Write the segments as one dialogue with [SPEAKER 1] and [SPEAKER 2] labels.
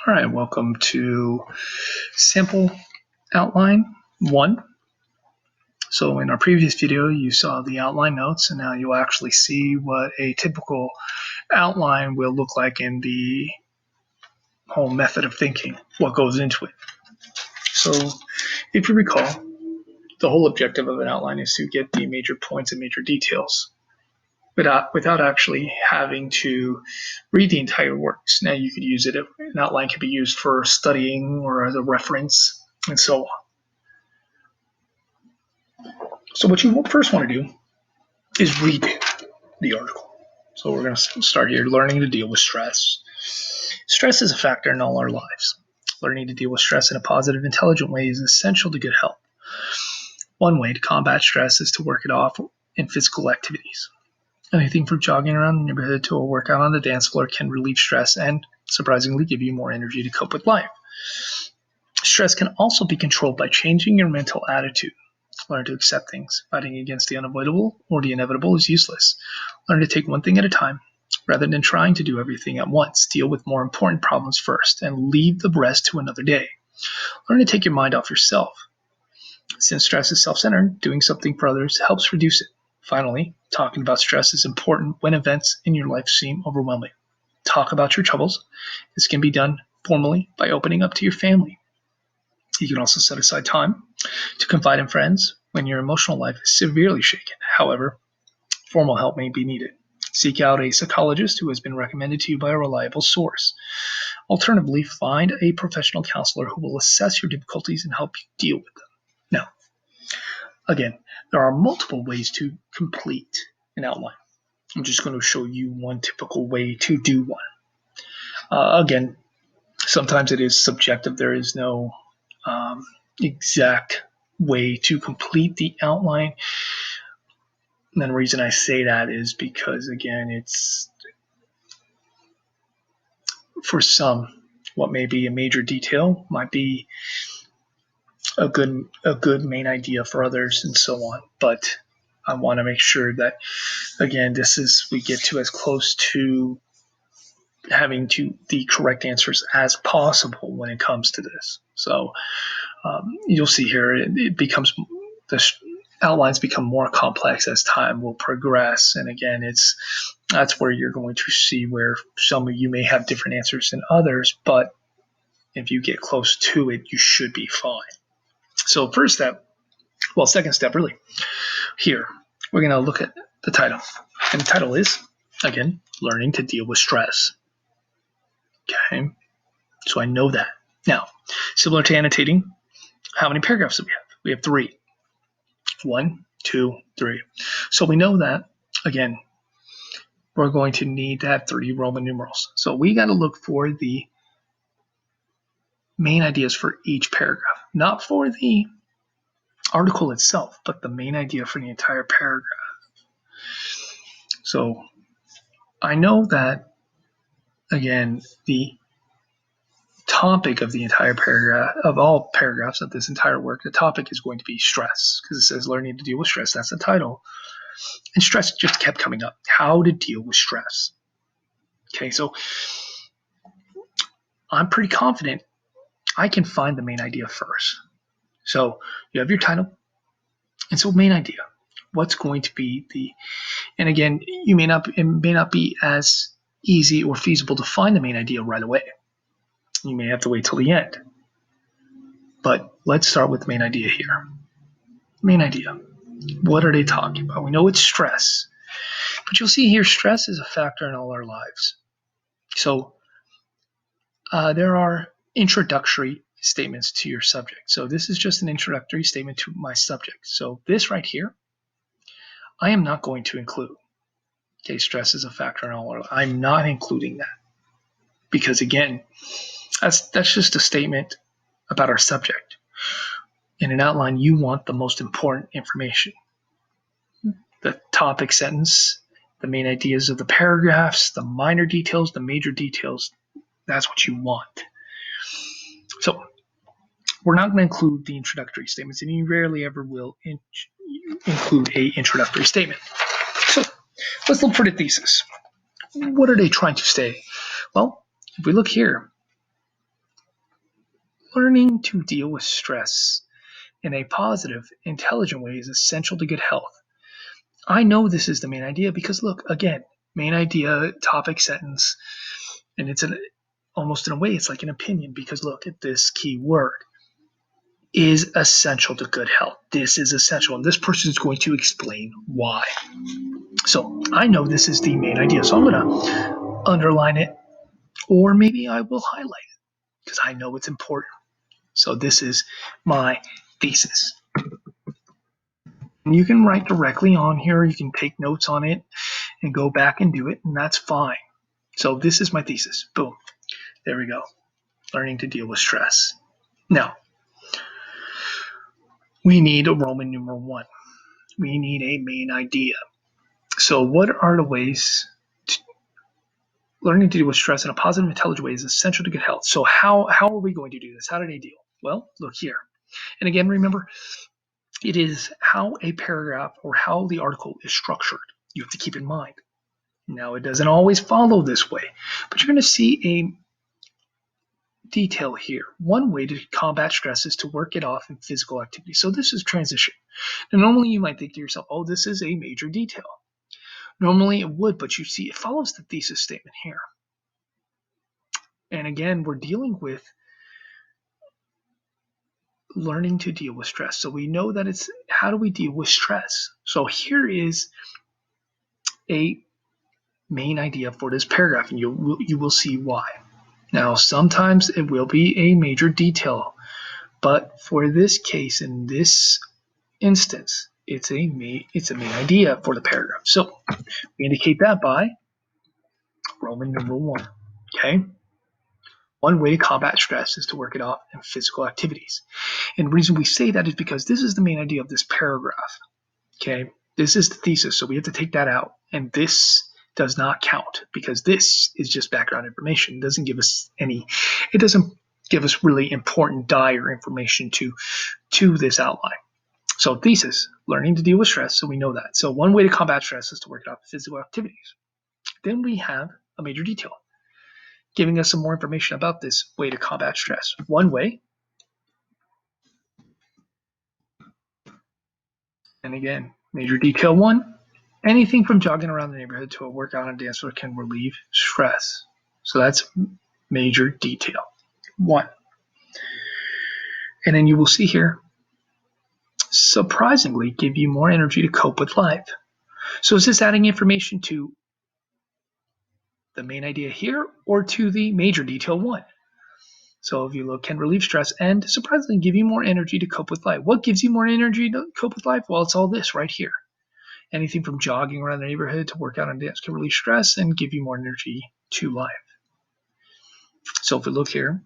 [SPEAKER 1] All right, welcome to sample outline 1. So in our previous video, you saw the outline notes, and now you'll actually see what a typical outline will look like in the whole method of thinking, what goes into it. So if you recall, the whole objective of an outline is to get the major points and major details without actually having to read the entire works. Now you could use it, an outline could be used for studying or as a reference and so on. So what you first want to do is read the article. So we're going to start here, learning to deal with stress. Stress is a factor in all our lives. Learning to deal with stress in a positive, intelligent way is essential to good health. One way to combat stress is to work it off in physical activities. Anything from jogging around the neighborhood to a workout on the dance floor can relieve stress and, surprisingly, give you more energy to cope with life. Stress can also be controlled by changing your mental attitude. Learn to accept things. Fighting against the unavoidable or the inevitable is useless. Learn to take one thing at a time, rather than trying to do everything at once. Deal with more important problems first and leave the rest to another day. Learn to take your mind off yourself. Since stress is self-centered, doing something for others helps reduce it. Finally, talking about stress is important when events in your life seem overwhelming. Talk about your troubles. This can be done formally by opening up to your family. You can also set aside time to confide in friends when your emotional life is severely shaken. However, formal help may be needed. Seek out a psychologist who has been recommended to you by a reliable source. Alternatively, find a professional counselor who will assess your difficulties and help you deal with them. Now, again, there are multiple ways to complete an outline. I'm just going to show you one typical way to do one. Again, sometimes it is subjective. There is no exact way to complete the outline. And the reason I say that is because, again, it's for some, what may be a major detail might be a good main idea for others and so on. But I want to make sure that, again, we get to as close to having the correct answers as possible when it comes to this. So you'll see here it becomes, the outlines become more complex as time will progress. And again, that's where you're going to see where some of you may have different answers than others, but if you get close to it, you should be fine. So second step really, here, we're going to look at the title. And the title is, again, Learning to Deal with Stress. Okay, so I know that. Now, similar to annotating, how many paragraphs do we have? We have 3. 1, 2, 3. So we know that, again, we're going to need to have 3 Roman numerals. So we got to look for the main ideas for each paragraph, not for the article itself, but the main idea for the entire paragraph. So I know that, again, the topic of the entire paragraph, of all paragraphs of this entire work, the topic is going to be stress, because it says learning to deal with stress. That's the title. And stress just kept coming up. How to deal with stress. Okay, so I'm pretty confident I can find the main idea first. So you have your title. And so main idea. What's going to be and again, it may not be as easy or feasible to find the main idea right away. You may have to wait till the end. But let's start with the main idea here. Main idea. What are they talking about? We know it's stress. But you'll see here, stress is a factor in all our lives. So there are introductory statements to your subject. So this is just an introductory statement to my subject. So this right here, I am not going to include. Okay, stress is a factor in all our lives. I'm not including that. Because again, that's just a statement about our subject. In an outline, you want the most important information. The topic sentence, the main ideas of the paragraphs, the minor details, the major details. That's what you want. So we're not going to include the introductory statements, and you rarely ever will include a introductory statement. So let's look for the thesis. What are they trying to say? Well, if we look here, learning to deal with stress in a positive, intelligent way is essential to good health. I know this is the main idea because look, again, main idea, topic, sentence, and it's almost in a way, it's like an opinion because look at this key word is essential to good health. This is essential, and this person is going to explain why. So I know this is the main idea, so I'm going to underline it, or maybe I will highlight it because I know it's important. So this is my thesis. And you can write directly on here, you can take notes on it and go back and do it, and that's fine. So this is my thesis. Boom. There we go. Learning to deal with stress. Now, we need a Roman numeral 1. We need a main idea. So what are the ways learning to deal with stress in a positive, intelligent way is essential to good health? So how are we going to do this? How do they deal? Well, look here. And again, remember, it is how a paragraph or how the article is structured. You have to keep in mind. Now, it doesn't always follow this way, but you're going to see a detail here. One way to combat stress is to work it off in physical activity. So this is transition. Now, normally you might think to yourself, oh, this is a major detail. Normally it would, but you see it follows the thesis statement here. And again, we're dealing with learning to deal with stress. So we know that it's how do we deal with stress? So here is a main idea for this paragraph, and you will see why. Now, sometimes it will be a major detail, but for this case, in this instance, it's a main idea for the paragraph. So we indicate that by Roman numeral 1. Okay. One way to combat stress is to work it off in physical activities. And the reason we say that is because this is the main idea of this paragraph. Okay. This is the thesis, so we have to take that out. And this does not count because this is just background information. It doesn't give us really important dire information to this outline. So thesis, learning to deal with stress, so we know that. So one way to combat stress is to work it off in physical activities. Then we have a major detail, giving us some more information about this way to combat stress. One way, and again, major detail 1, anything from jogging around the neighborhood to a workout on a dance floor can relieve stress. So that's major detail 1. And then you will see here, surprisingly, give you more energy to cope with life. So is this adding information to the main idea here or to the major detail 1? So if you look, can relieve stress and surprisingly give you more energy to cope with life. What gives you more energy to cope with life? Well, it's all this right here. Anything from jogging around the neighborhood to work out on dance can relieve stress and give you more energy to life. So if we look here,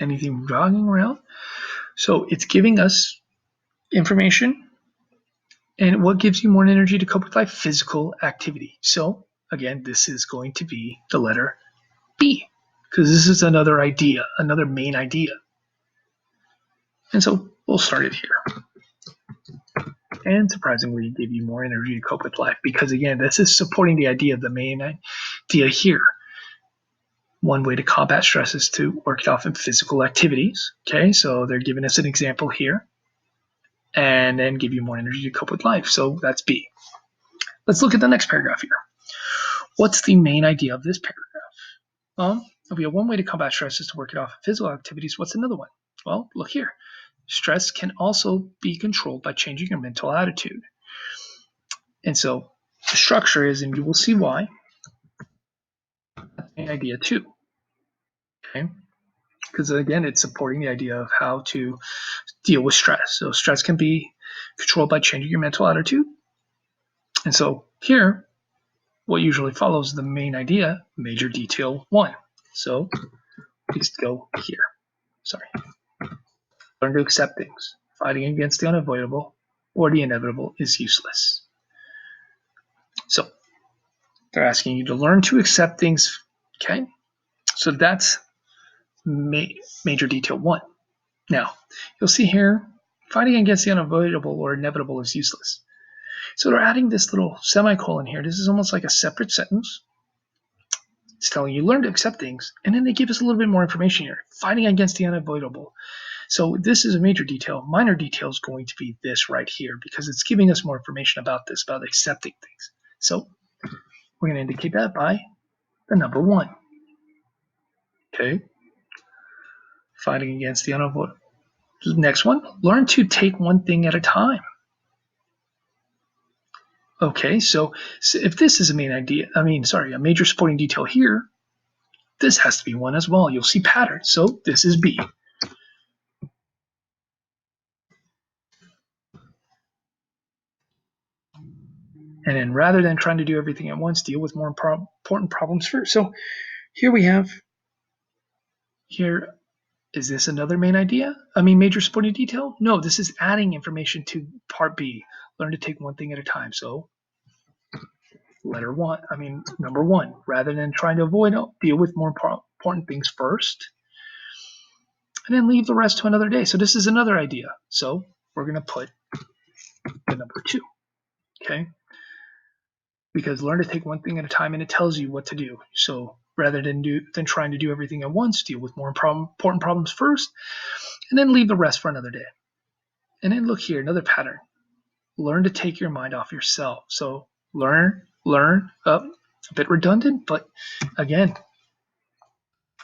[SPEAKER 1] anything from jogging around. So it's giving us information. And what gives you more energy to cope with life? Physical activity. So again, this is going to be the letter B, because this is another idea, another main idea. And so we'll start it here. And surprisingly, give you more energy to cope with life, because again, this is supporting the idea of the main idea here. One way to combat stress is to work it off in physical activities. Okay, so they're giving us an example here. And then give you more energy to cope with life. So that's B. Let's look at the next paragraph here. What's the main idea of this paragraph? If we have one way to combat stress is to work it off in physical activities, what's another one? Well, look here. Stress can also be controlled by changing your mental attitude. And so the structure is, and you will see why, that's the idea 2. Okay? Because again, it's supporting the idea of how to deal with stress. So stress can be controlled by changing your mental attitude. And so here, what usually follows the main idea, major detail 1. So please go here. Sorry. Learn to accept things. Fighting against the unavoidable or the inevitable is useless. So they're asking you to learn to accept things. Okay. So that's major detail 1. Now, you'll see here, fighting against the unavoidable or inevitable is useless. So they're adding this little semicolon here. This is almost like a separate sentence. It's telling you learn to accept things, and then they give us a little bit more information here. Fighting against the unavoidable. So this is a major detail. Minor detail is going to be this right here because it's giving us more information about this, about accepting things. So we're going to indicate that by the number 1. Okay. Fighting against the unavoidable. Next one, learn to take one thing at a time. Okay, so if this is a a major supporting detail here, this has to be 1 as well. You'll see patterns. So this is B. And then rather than trying to do everything at once, deal with more important problems first. So here we have, is this another major supporting detail? No, this is adding information to part B. Learn to take one thing at a time. So number 1, rather than trying to avoid, deal with more important things first, and then leave the rest to another day. So this is another idea. So we're going to put the number 2, okay? Because learn to take one thing at a time, and it tells you what to do. So rather than trying to do everything at once, deal with more important problems first, and then leave the rest for another day. And then look here, another pattern. Learn to take your mind off yourself. So learn, a bit redundant, but again,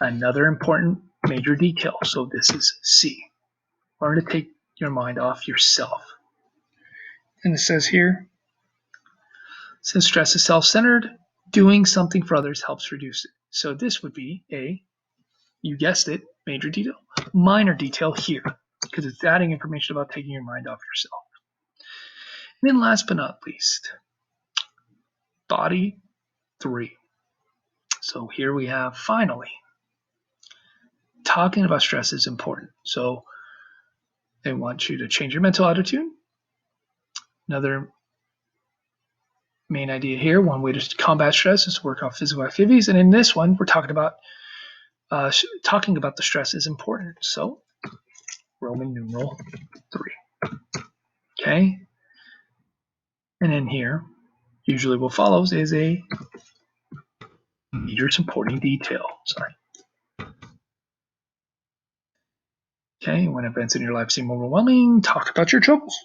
[SPEAKER 1] another important major detail. So this is C. Learn to take your mind off yourself. And it says here, since stress is self-centered, doing something for others helps reduce it. So this would be you guessed it, major detail, minor detail here, because it's adding information about taking your mind off yourself. And then last but not least, body 3. So here we have, finally, talking about stress is important. So they want you to change your mental attitude. Another main idea here, one way to combat stress is to work off physical activities. And in this one, we're talking about the stress is important. So Roman numeral 3. Okay. And then here, usually what follows is a major supporting detail. Okay, when events in your life seem overwhelming, talk about your troubles.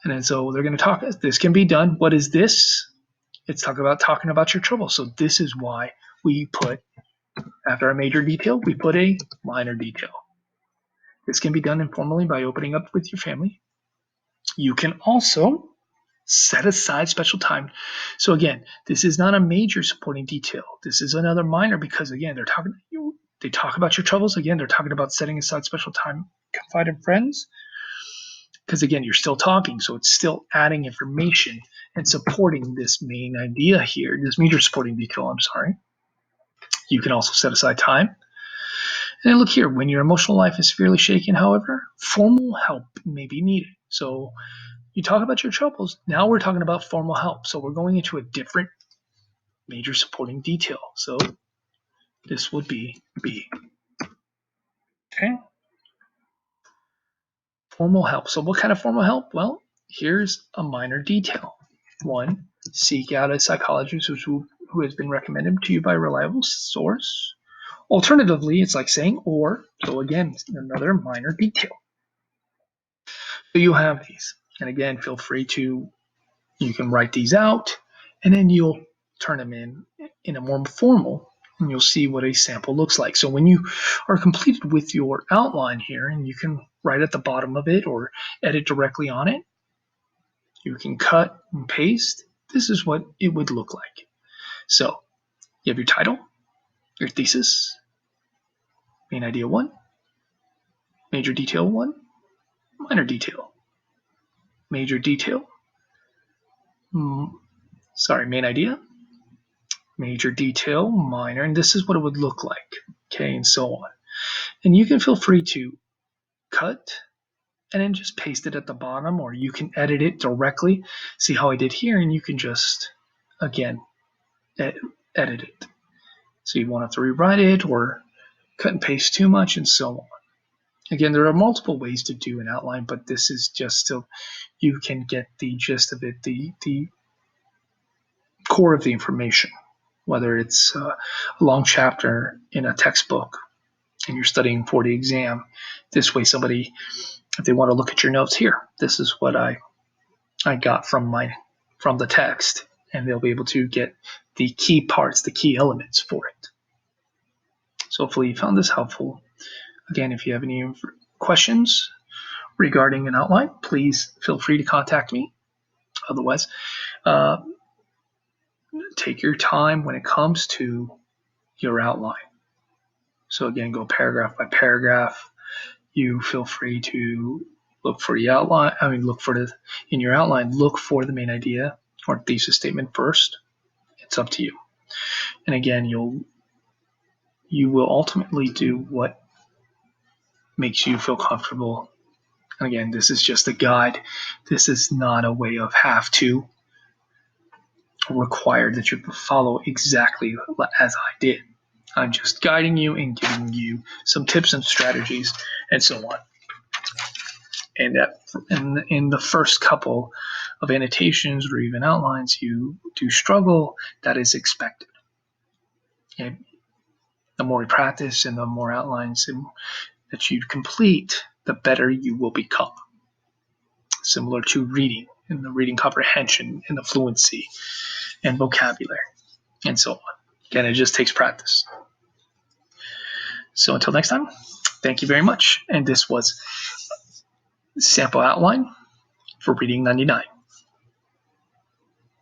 [SPEAKER 1] And then so they're going to talk, this can be done. What is this? It's talking about your troubles. So this is why we put, after a major detail, we put a minor detail. This can be done informally by opening up with your family. You can also set aside special time. So again, this is not a major supporting detail. This is another minor because again, they talk about your troubles. Again, they're talking about setting aside special time, confide in friends. Because again, you're still talking, so it's still adding information and supporting this main idea here, this major supporting detail, You can also set aside time. And then look here, when your emotional life is severely shaken, however, formal help may be needed. So you talk about your troubles, now we're talking about formal help. So we're going into a different major supporting detail. So this would be B. Okay. Formal help. So what kind of formal help? Well, here's a minor detail. 1, seek out a psychologist who has been recommended to you by a reliable source. Alternatively, it's like saying or. So again, another minor detail. So you have these. And again, feel free to, you can write these out and then you'll turn them in a more formal, and you'll see what a sample looks like. So when you are completed with your outline here, and you can write at the bottom of it or edit directly on it, you can cut and paste. This is what it would look like. So you have your title, your thesis, main idea 1, major detail 1, minor detail, major detail, main idea, major detail, minor, and this is what it would look like, okay, and so on. And you can feel free to cut and then just paste it at the bottom, or you can edit it directly. See how I did here, and you can just, again, edit it. So you won't have to rewrite it or cut and paste too much, and so on. Again, there are multiple ways to do an outline, but this is just so you can get the gist of it, the core of the information. whether it's a long chapter in a textbook and you're studying for the exam. This way, somebody, if they want to look at your notes, here, this is what I got from the text, and they'll be able to get the key parts, the key elements for it. So hopefully you found this helpful. Again, if you have any questions regarding an outline, please feel free to contact me. Otherwise, take your time when it comes to your outline. So again, go paragraph by paragraph. You feel free to look for the outline. In your outline, look for the main idea or thesis statement first. It's up to you. And again, you will ultimately do what makes you feel comfortable. And again, this is just a guide. This is not a way of have to required that you follow exactly as I did. I'm just guiding you and giving you some tips and strategies and so on. And that in the first couple of annotations or even outlines, you do struggle. That is expected. And the more you practice and the more outlines that you complete, the better you will become. Similar to reading and the reading comprehension and the fluency and vocabulary and so on. Again, it just takes practice. So until next time, thank you very much. And this was sample outline for reading 99.